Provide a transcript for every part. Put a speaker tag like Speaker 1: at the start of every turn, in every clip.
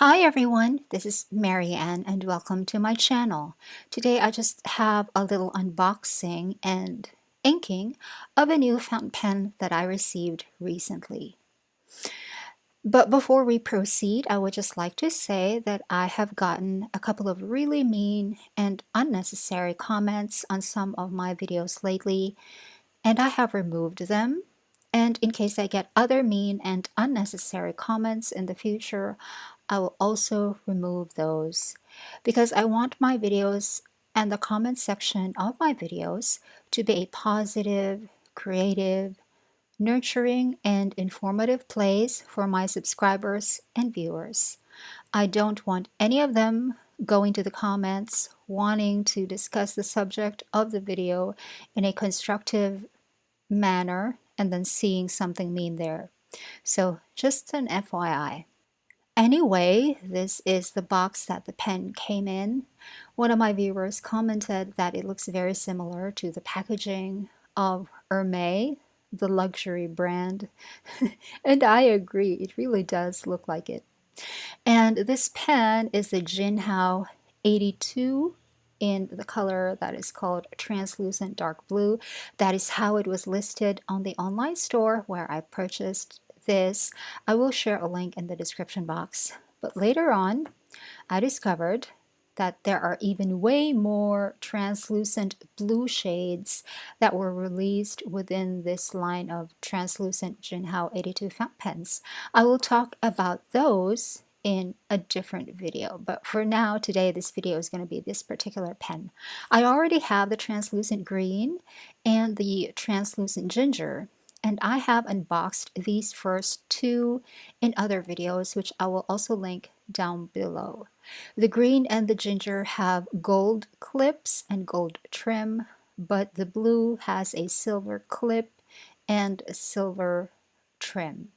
Speaker 1: Hi everyone, this is Marianne and welcome to my channel. Today I just have a little unboxing and inking of a new fountain pen that I received recently. But before we proceed, I would just like to say that I have gotten a couple of really mean and unnecessary comments on some of my videos lately, and I have removed them. And in case I get other mean and unnecessary comments in the future, I will also remove those because I want my videos and the comment section of my videos to be a positive, creative, nurturing, and informative place for my subscribers and viewers. I don't want any of them going to the comments wanting to discuss the subject of the video in a constructive manner and then seeing something mean there. So just an FYI. Anyway, this is the box that the pen came in. One of my viewers commented that it looks very similar to the packaging of Hermès, the luxury brand. And I agree, it really does look like it. And this pen is the Jinhao 82 in the color that is called translucent dark blue. That is how it was listed on the online store where I purchased this. I will share a link in the description box. But later on, I discovered that there are even way more translucent blue shades that were released within this line of translucent Jinhao 82 fountain pens. I will talk about those in a different video, but for now, today, this video is going to be this particular pen. I already have the translucent green and the translucent ginger, and I have unboxed these first two in other videos, which I will also link down below. The green and the ginger have gold clips and gold trim, but the blue has a silver clip and a silver trim.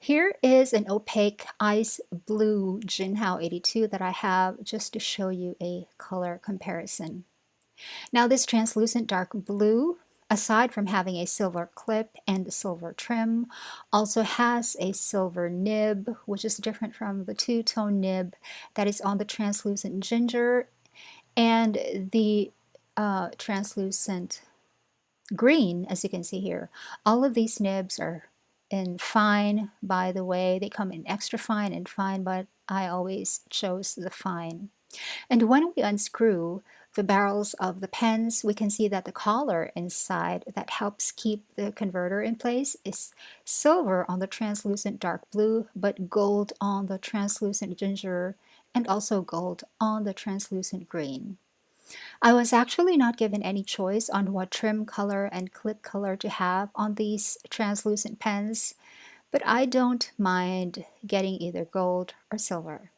Speaker 1: Here is an opaque ice blue Jinhao 82 that I have just to show you a color comparison. Now this translucent dark blue, aside from having a silver clip and a silver trim, also has a silver nib, which is different from the two-tone nib that is on the translucent ginger and the translucent green, as you can see here. All of these nibs are in fine, by the way. They come in extra fine and fine, but I always chose the fine. And when we unscrew the barrels of the pens, we can see that the collar inside that helps keep the converter in place is silver on the translucent dark blue, but gold on the translucent ginger, and also gold on the translucent green. I was actually not given any choice on what trim color and clip color to have on these translucent pens, but I don't mind getting either gold or silver.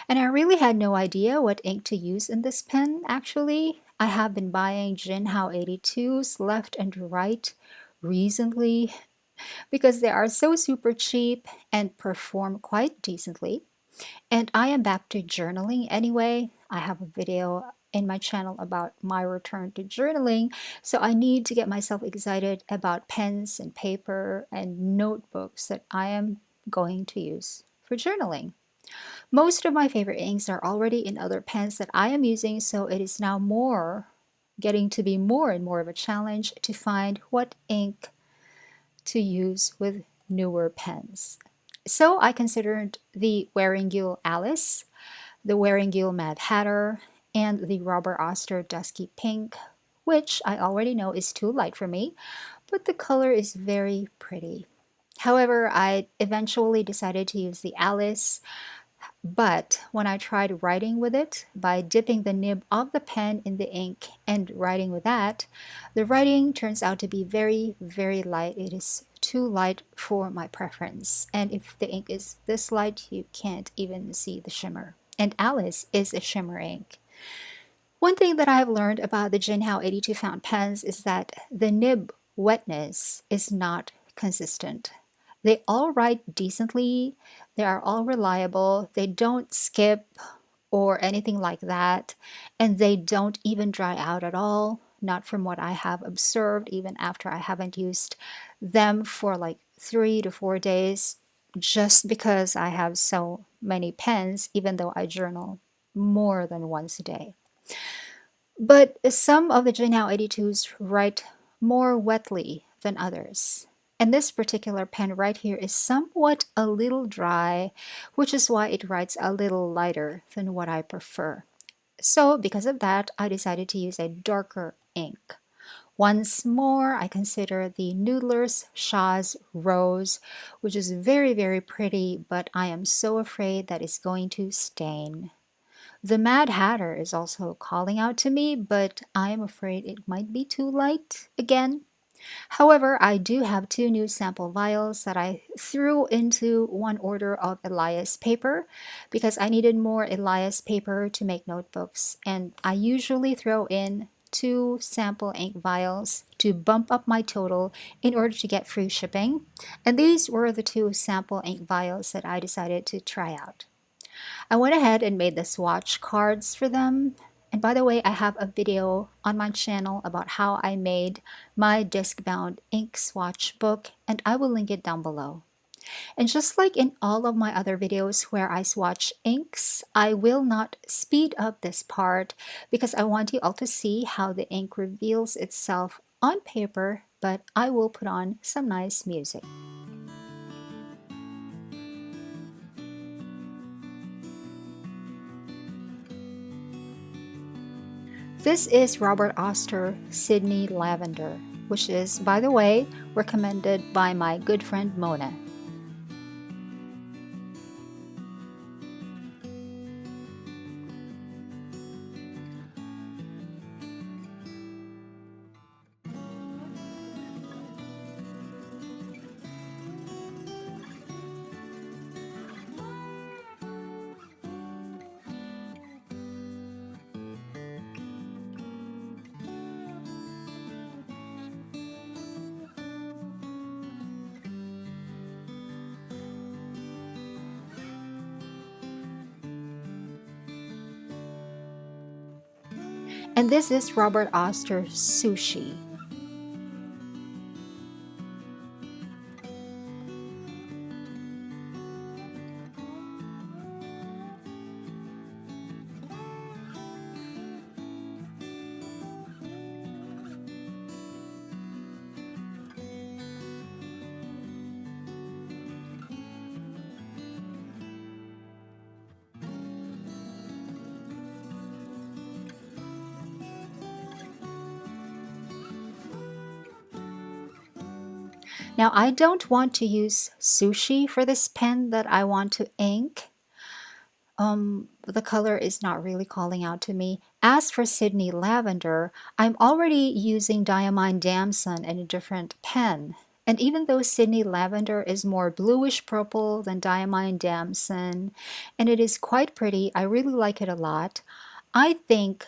Speaker 1: And I really had no idea what ink to use in this pen, actually. I have been buying Jinhao 82s left and right recently because they are so super cheap and perform quite decently. And I am back to journaling anyway. I have a video in my channel about my return to journaling, so I need to get myself excited about pens and paper and notebooks that I am going to use for journaling. Most of my favorite inks are already in other pens that I am using, so it is now getting to be more and more of a challenge to find what ink to use with newer pens. So I considered the Wearingeul Alice, the Wearingeul Mad Hatter, and the Robert Oster Dusky Pink, which I already know is too light for me, but the color is very pretty. However, I eventually decided to use the Alice, but when I tried writing with it by dipping the nib of the pen in the ink and writing with that, the writing turns out to be very, very light. It is too light for my preference. And if the ink is this light, you can't even see the shimmer. And Alice is a shimmer ink. One thing that I have learned about the Jinhao 82 fountain pens is that the nib wetness is not consistent. They all write decently, they are all reliable, they don't skip or anything like that, and they don't even dry out at all, not from what I have observed, even after I haven't used them for like 3 to 4 days. just because I have so many pens, even though I journal more than once a day. But some of the Jinhao 82s write more wetly than others. And this particular pen right here is somewhat a little dry, which is why it writes a little lighter than what I prefer. So because of that, I decided to use a darker ink. Once more, I consider the Noodler's Shah's Rose, which is very, very pretty, but I am so afraid that it's going to stain. The Mad Hatter is also calling out to me, but I am afraid it might be too light again. However, I do have two new sample vials that I threw into one order of Elias paper because I needed more Elias paper to make notebooks, and I usually throw in two sample ink vials to bump up my total in order to get free shipping. And these were the two sample ink vials that I decided to try out. I went ahead and made the swatch cards for them. And by the way, I have a video on my channel about how I made my disc-bound ink swatch book, and I will link it down below. And just like in all of my other videos where I swatch inks, I will not speed up this part because I want you all to see how the ink reveals itself on paper, but I will put on some nice music. This is Robert Oster Sydney Lavender, which is, by the way, recommended by my good friend Mona. And this is Robert Oster Sushi. Now, I don't want to use Sushi for this pen that I want to ink. The color is not really calling out to me. As for Sydney Lavender, I'm already using Diamine Damson in a different pen. And even though Sydney Lavender is more bluish purple than Diamine Damson, and it is quite pretty, I really like it a lot, I think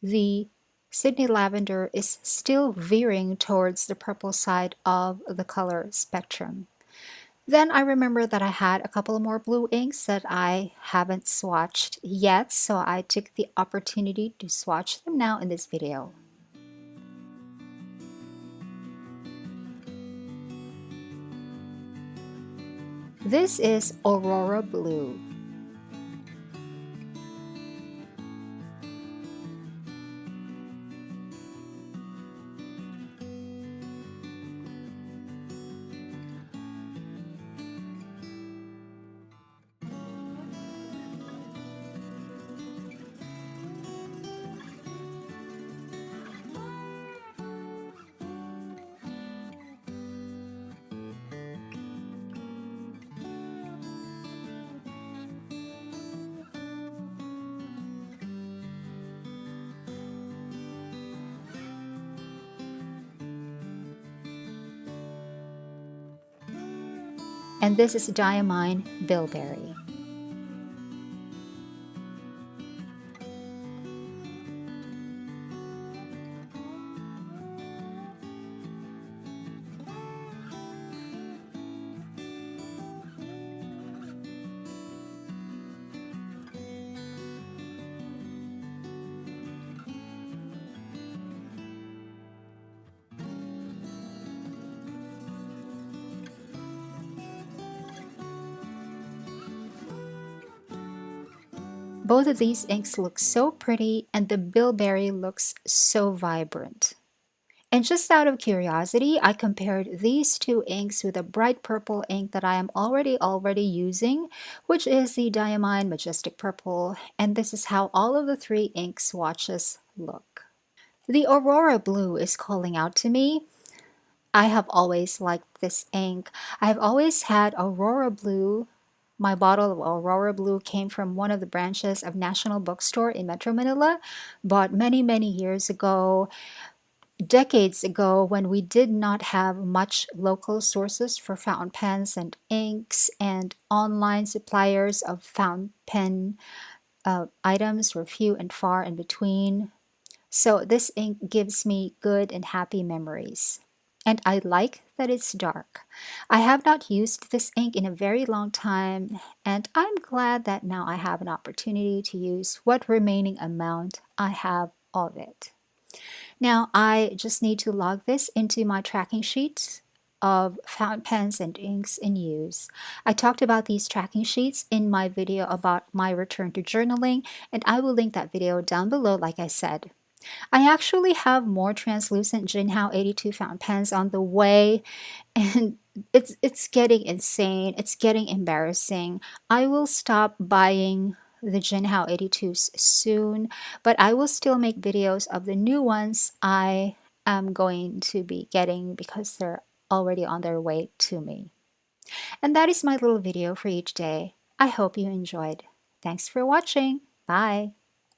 Speaker 1: the Sydney Lavender is still veering towards the purple side of the color spectrum. Then I remember that I had a couple more blue inks that I haven't swatched yet, so I took the opportunity to swatch them now in this video. This is Aurora Blue. And this is Diamine Bilberry. Both of these inks look so pretty and the Bilberry looks so vibrant. And just out of curiosity, I compared these two inks with a bright purple ink that I am already using, which is the Diamine Majestic Purple, and this is how all of the three ink swatches look. The Aurora Blue is calling out to me. I have always liked this ink. I've always had Aurora Blue. My bottle of Aurora Blue came from one of the branches of National Bookstore in Metro Manila, bought many years ago, decades ago, when we did not have much local sources for fountain pens and inks, and online suppliers of fountain pen items were few and far in between. So this ink gives me good and happy memories. And I like that it's dark. I have not used this ink in a very long time, and I'm glad that now I have an opportunity to use what remaining amount I have of it. Now I just need to log this into my tracking sheets of fountain pens and inks in use. I talked about these tracking sheets in my video about my return to journaling, and I will link that video down below like I said. I actually have more translucent Jinhao 82 fountain pens on the way, and it's getting insane. It's getting embarrassing. I will stop buying the Jinhao 82s soon, but I will still make videos of the new ones I am going to be getting because they're already on their way to me. And that is my little video for each day. I hope you enjoyed. Thanks for watching. Bye.